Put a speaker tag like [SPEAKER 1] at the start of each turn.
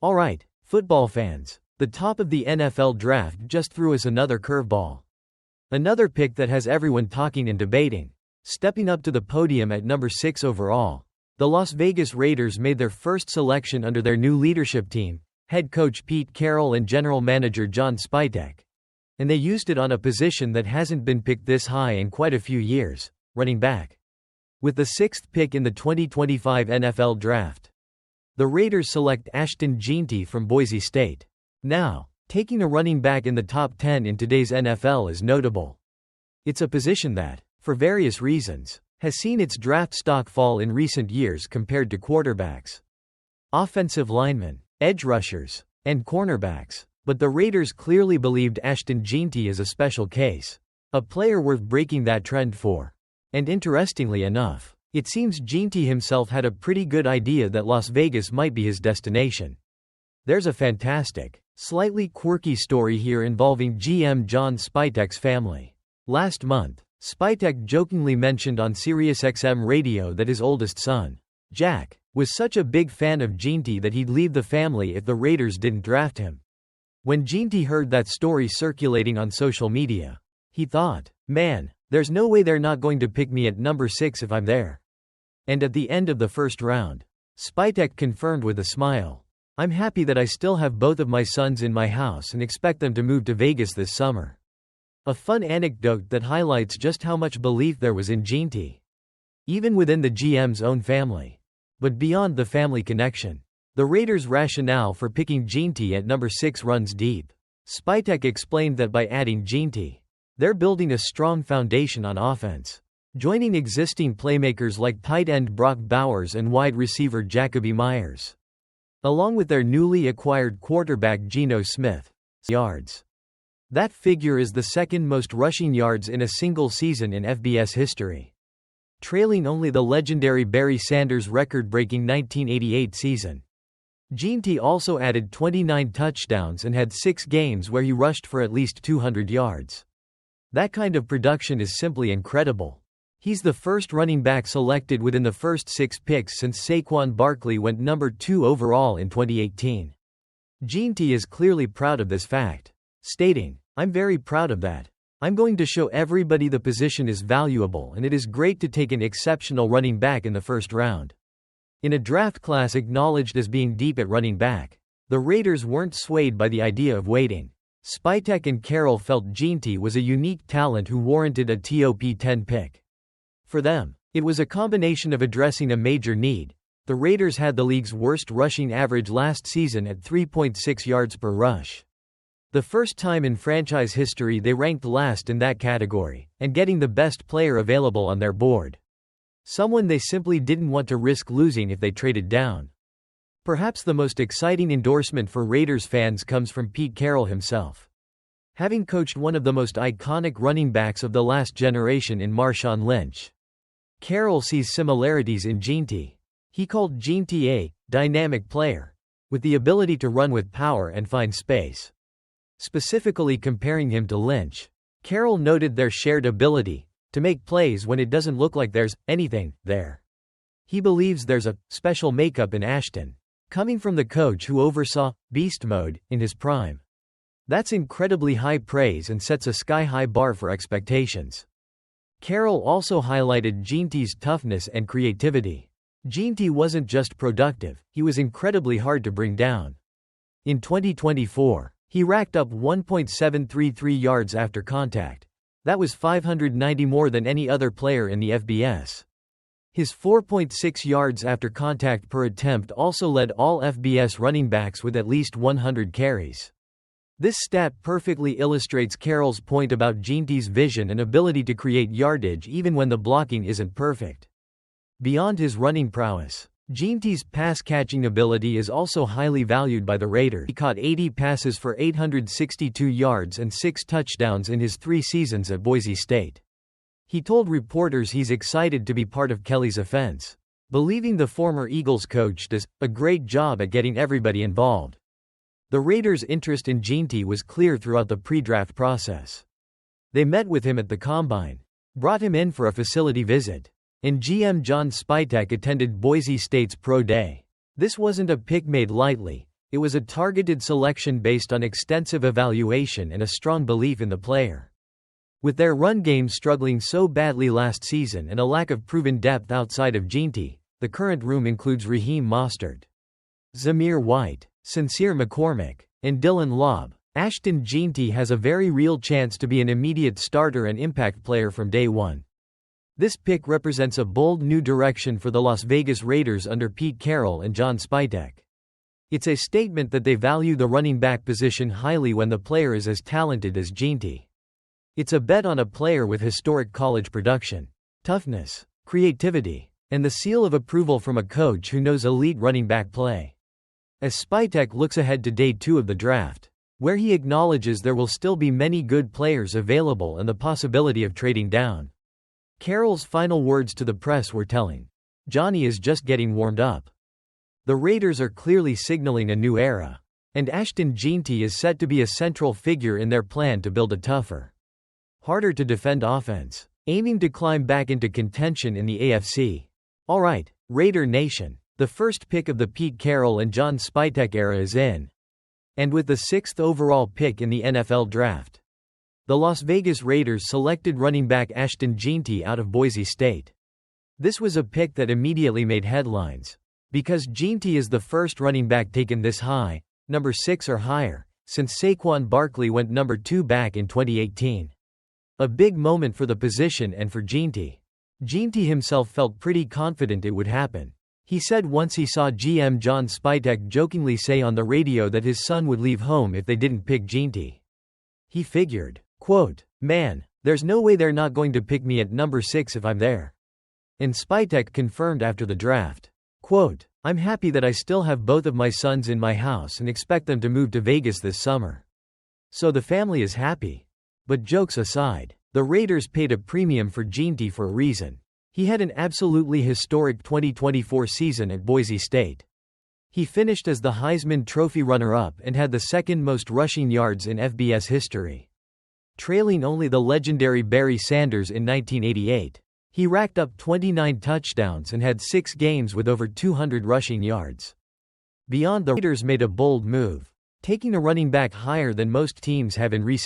[SPEAKER 1] Alright, football fans, the top of the NFL draft just threw us another curveball. Another pick that has everyone talking and debating. Stepping up to the podium at number 6 overall, the Las Vegas Raiders made their first selection under their new leadership team, head coach Pete Carroll and general manager John Spytek. And they used it on a position that hasn't been picked this high in quite a few years, running back. With the 6th pick in the 2025 NFL Draft, the Raiders select Ashton Jeanty from Boise State. Now, taking a running back in the top 10 in today's NFL is notable. It's a position that, for various reasons, has seen its draft stock fall in recent years compared to quarterbacks, offensive linemen, edge rushers, and cornerbacks. But the Raiders clearly believed Ashton Jeanty is a special case, a player worth breaking that trend for. And interestingly enough, it seems Jeanty himself had a pretty good idea that Las Vegas might be his destination. There's a fantastic, slightly quirky story here involving GM John Spytek's family. Last month, Spytek jokingly mentioned on SiriusXM radio that his oldest son, Jack, was such a big fan of Jeanty that he'd leave the family if the Raiders didn't draft him. When Jeanty heard that story circulating on social media, he thought, "Man, there's no way they're not going to pick me at number 6 if I'm there." And at the end of the first round, Spytek confirmed with a smile, "I'm happy that I still have both of my sons in my house and expect them to move to Vegas this summer." A fun anecdote that highlights just how much belief there was in Jeanty, even within the GM's own family. But beyond the family connection, the Raiders' rationale for picking Jeanty at number 6 runs deep. Spytek explained that by adding Jeanty, they're building a strong foundation on offense, joining existing playmakers like tight end Brock Bowers and wide receiver Jacoby Myers, along with their newly acquired quarterback Geno Smith. Yards. That figure is the second most rushing yards in a single season in FBS history, trailing only the legendary Barry Sanders' record-breaking 1988 season. Jeanty also added 29 touchdowns and had 6 games where he rushed for at least 200 yards. That kind of production is simply incredible. He's the first running back selected within the first 6 picks since Saquon Barkley went number 2 overall in 2018. Jeanty is clearly proud of this fact, stating, "I'm very proud of that. I'm going to show everybody the position is valuable and it is great to take an exceptional running back in the first round." In a draft class acknowledged as being deep at running back, the Raiders weren't swayed by the idea of waiting. Spytek and Carroll felt Jeanty was a unique talent who warranted a top 10 pick. For them, it was a combination of addressing a major need. The Raiders had the league's worst rushing average last season at 3.6 yards per rush. The first time in franchise history they ranked last in that category, and getting the best player available on their board. Someone they simply didn't want to risk losing if they traded down. Perhaps the most exciting endorsement for Raiders fans comes from Pete Carroll himself. Having coached one of the most iconic running backs of the last generation in Marshawn Lynch, Carroll sees similarities in Jeanty. He called Jeanty a dynamic player, with the ability to run with power and find space. Specifically comparing him to Lynch, Carroll noted their shared ability to make plays when it doesn't look like there's anything there. He believes there's a special makeup in Ashton, coming from the coach who oversaw beast mode in his prime. That's incredibly high praise and sets a sky-high bar for expectations. Carroll also highlighted Jeanty's toughness and creativity. Jeanty wasn't just productive, he was incredibly hard to bring down. In 2024, he racked up 1.733 yards after contact. That was 590 more than any other player in the FBS. His 4.6 yards after contact per attempt also led all FBS running backs with at least 100 carries. This stat perfectly illustrates Carroll's point about Jeanty's vision and ability to create yardage even when the blocking isn't perfect. Beyond his running prowess, Jeanty's pass-catching ability is also highly valued by the Raiders. He caught 80 passes for 862 yards and 6 touchdowns in his 3 seasons at Boise State. He told reporters he's excited to be part of Kelly's offense, believing the former Eagles coach does a great job at getting everybody involved. The Raiders' interest in Jeanty was clear throughout the pre-draft process. They met with him at the Combine, brought him in for a facility visit, and GM John Spytek attended Boise State's Pro Day. This wasn't a pick made lightly. It was a targeted selection based on extensive evaluation and a strong belief in the player. With their run game struggling so badly last season and a lack of proven depth outside of Jeanty, the current room includes Raheem Mostert, Zamir White, Sincere McCormick, and Dylan Lobb. Ashton Jeanty has a very real chance to be an immediate starter and impact player from day one. This pick represents a bold new direction for the Las Vegas Raiders under Pete Carroll and John Spytek. It's a statement that they value the running back position highly when the player is as talented as Jeanty. It's a bet on a player with historic college production, toughness, creativity, and the seal of approval from a coach who knows elite running back play. As Spytek looks ahead to day 2 of the draft, where he acknowledges there will still be many good players available and the possibility of trading down, Carroll's final words to the press were telling. "Johnny is just getting warmed up." The Raiders are clearly signaling a new era, and Ashton Jeanty is set to be a central figure in their plan to build a tougher, harder to defend offense, aiming to climb back into contention in the AFC. Alright, Raider Nation, the first pick of the Pete Carroll and John Spytek era is in. And with the 6th overall pick in the NFL draft, the Las Vegas Raiders selected running back Ashton Jeanty out of Boise State. This was a pick that immediately made headlines, because Jeanty is the first running back taken this high, number 6 or higher, since Saquon Barkley went number 2 back in 2018. A big moment for the position and for Jeanty. Jeanty himself felt pretty confident it would happen. He said once he saw GM John Spytek jokingly say on the radio that his son would leave home if they didn't pick Jeanty. He figured, quote, "Man, there's no way they're not going to pick me at number 6 if I'm there." And Spytek confirmed after the draft, quote, "I'm happy that I still have both of my sons in my house and expect them to move to Vegas this summer. So the family is happy." But jokes aside, the Raiders paid a premium for Jeanty for a reason. He had an absolutely historic 2024 season at Boise State. He finished as the Heisman Trophy runner-up and had the second most rushing yards in FBS history, trailing only the legendary Barry Sanders in 1988. He racked up 29 touchdowns and had 6 games with over 200 rushing yards. Beyond, the Raiders made a bold move, taking a running back higher than most teams have in recent